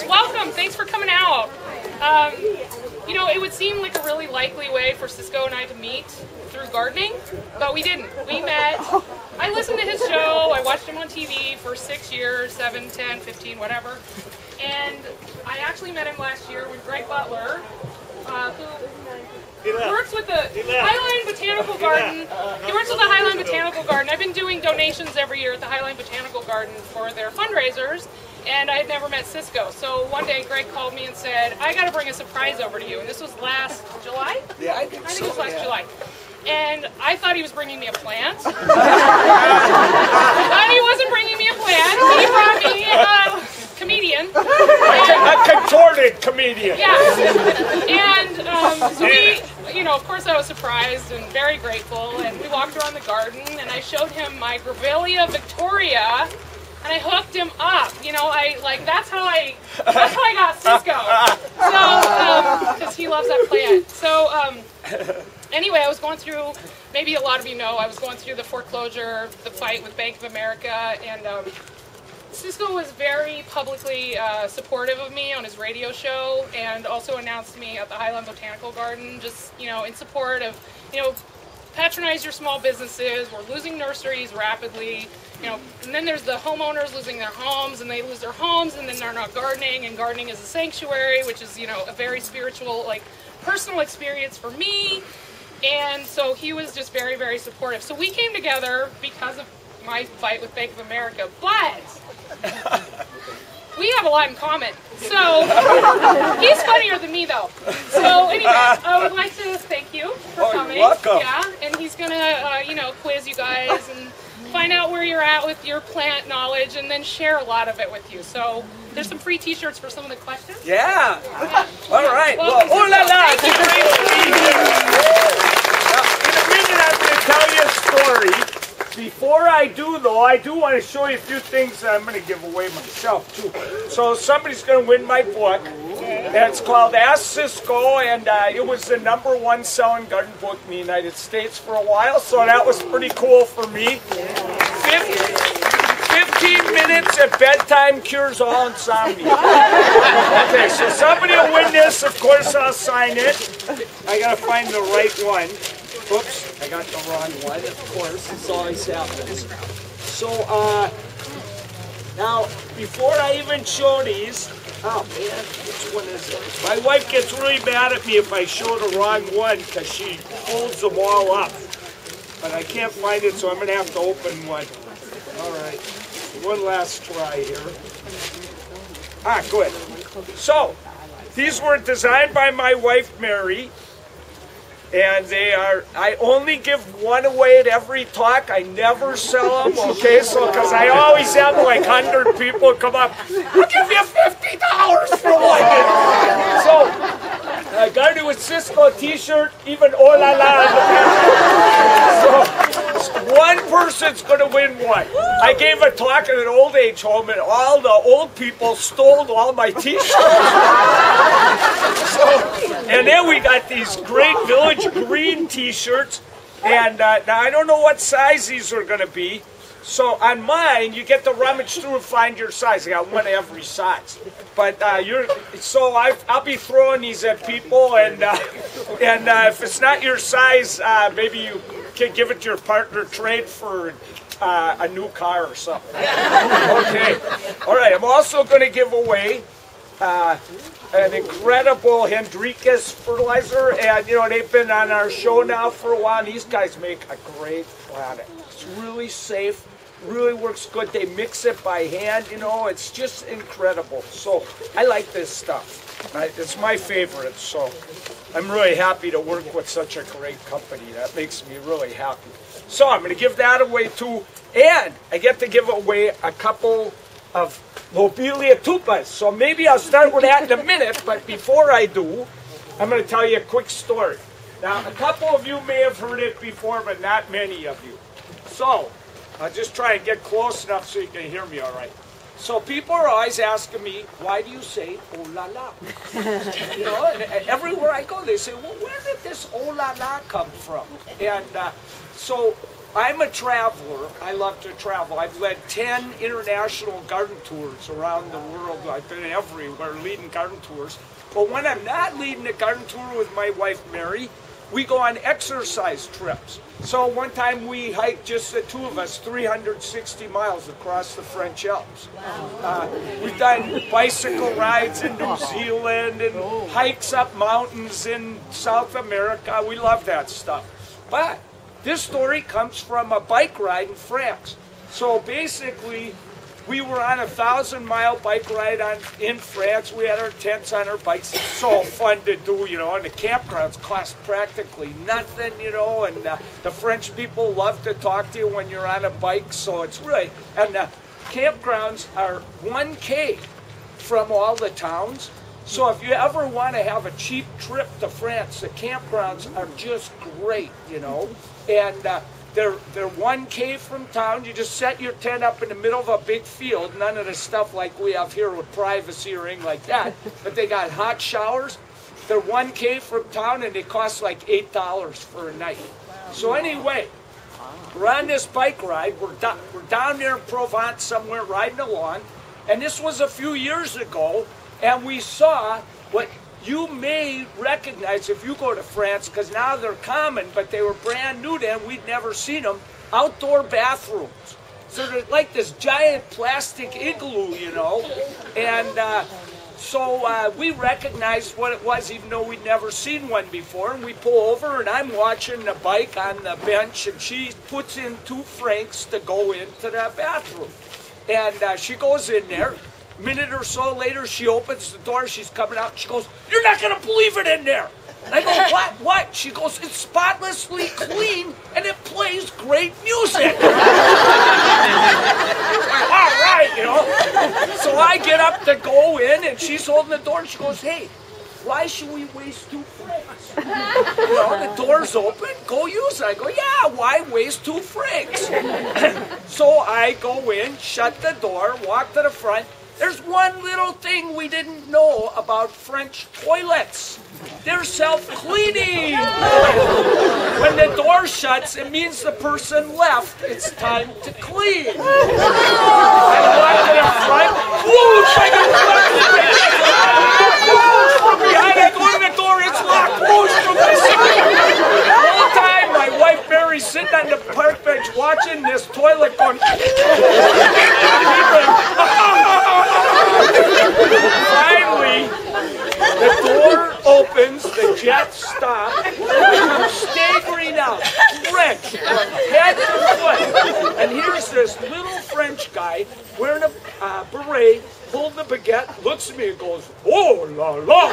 welcome. Thanks for coming out. You know, it would seem like a really likely way for Cisco and I to meet through gardening, but we didn't. We met. I listened to his show. I watched him on TV for 6 years, 7, 10, 15, whatever. And I actually met him last year with Greg Butler, who works with the Highline Botanical Garden. He works with the Highline Botanical Garden. I've been doing donations every year at the Highline Botanical Garden for their fundraisers, and I had never met Cisco. So one day Greg called me and said, I got to bring a surprise over to you. And this was last July? Yeah, I think it was last July. And I thought he was bringing me a plant. But he wasn't bringing me a plant. He brought me a comedian. A contorted comedian. Yeah. And so we, you know, of course I was surprised and very grateful. And we walked around the garden and I showed him my Grevillea Victoria. And I hooked him up, you know. That's how I got Cisco. So, because he loves that plant. So, anyway, I was going through. Maybe a lot of you know, I was going through the foreclosure, the fight with Bank of America, and Cisco was very publicly supportive of me on his radio show, and also announced me at the Highland Botanical Garden, just in support of, patronize your small businesses. We're losing nurseries rapidly. And then there's the homeowners losing their homes, and they lose their homes, and then they're not gardening, and gardening is a sanctuary, which is, a very spiritual, personal experience for me. And so he was just very, very supportive. So we came together because of my fight with Bank of America, but we have a lot in common. So he's funnier than me, though. So anyway, I would like to thank you for coming. You're welcome. Yeah, and he's gonna, quiz you guys and find out where you're at with your plant knowledge, and then share a lot of it with you. So there's some free T-shirts for some of the questions. Yeah. All right. Well, oh la la! thank It's great to be here. Now, in a minute, I'm going to tell you a story. Before I do, though, I do want to show you a few things that I'm going to give away myself, too. So somebody's going to win my book. And it's called Ask Cisco, and it was the #1 selling garden book in the United States for a while, so that was pretty cool for me. 15 minutes at bedtime cures all insomnia. Okay, so somebody will win this. Of course, I'll sign it. I got to find the right one. Oops, I got the wrong one, of course. This always happens. So, now, before I even show these, oh man, which one is it? My wife gets really mad at me if I show the wrong one because she folds them all up. But I can't find it, so I'm going to have to open one. All right, one last try here. Ah, good. So, these were designed by my wife, Mary. And they are, I only give one away at every talk. I never sell them, okay? So, because I always have like 100 people come up, I'll give you $50 for one. So, I got it with Cisco t-shirt, even oh la la. So, one person's going to win one. I gave a talk at an old age home, and all the old people stole all my t-shirts. And then we got these great Village Green t-shirts, and now I don't know what size these are going to be. So on mine, you get to rummage through and find your size. I got one of every size. But I'll be throwing these at people, and if it's not your size, maybe you can give it to your partner, trade for a new car or something. Okay. All right. I'm also going to give away an incredible Hendricus fertilizer, and they've been on our show now for a while. And these guys make a great product. It's really safe, really works good. They mix it by hand, it's just incredible. So I like this stuff. It's my favorite, so I'm really happy to work with such a great company. That makes me really happy. So I'm going to give that away too, and I get to give away a couple of Lobelia tupas. So maybe I'll start with that in a minute, but before I do, I'm going to tell you a quick story. Now, a couple of you may have heard it before, but not many of you. So, I'll just try and get close enough so you can hear me all right. So people are always asking me, why do you say oh la la? And everywhere I go, they say, well, where did this oh la la come from? And so I'm a traveler. I love to travel. I've led 10 international garden tours around the world. I've been everywhere leading garden tours. But when I'm not leading a garden tour with my wife, Mary, we go on exercise trips. So one time we hiked, just the two of us, 360 miles across the French Alps. We've done bicycle rides in New Zealand and hikes up mountains in South America. We love that stuff. But this story comes from a bike ride in France. So basically, we were on a 1,000-mile bike ride in France. We had our tents on our bikes. It's so fun to do, you know, and the campgrounds cost practically nothing, you know, and the French people love to talk to you when you're on a bike, so it's really, and the campgrounds are 1K from all the towns. So if you ever want to have a cheap trip to France, the campgrounds are just great, you know, and they're 1K from town. You just set your tent up in the middle of a big field. None of the stuff like we have here with privacy or anything like that. But they got hot showers. They're 1K from town, and they cost like $8 for a night. So anyway, we're on this bike ride. We're down there in Provence somewhere riding along. And this was a few years ago. And we saw what you may recognize if you go to France, because now they're common, but they were brand new then. We'd never seen them. Outdoor bathrooms. So they're like this giant plastic igloo, you know. And so we recognized what it was, even though we'd never seen one before. And we pull over, and I'm watching the bike on the bench, and she puts in 2 francs to go into the bathroom. And she goes in there. A minute or so later, she opens the door. She's coming out. She goes, "You're not going to believe it in there." And I go, "What? What?" She goes, "It's spotlessly clean, and it plays great music." All right, you know. So I get up to go in, and she's holding the door. And she goes, "Hey, why should we waste 2 francs? You know, the door's open. Go use it." I go, "Yeah, why waste 2 francs?" So I go in, shut the door, walk to the front. There's one little thing we didn't know about French toilets. They're self-cleaning. When the door shuts, it means the person left. It's time to clean. I walk to the front. Whoosh! I go from behind. I go in the door. It's locked. Whoosh! From the side. The whole time, my wife Mary's sitting on the park bench watching this toilet going. Finally, the door opens, the jets stop, staggering out, French, from head to foot. And here's this little French guy wearing a beret, holding a baguette, looks at me and goes, "Oh la la."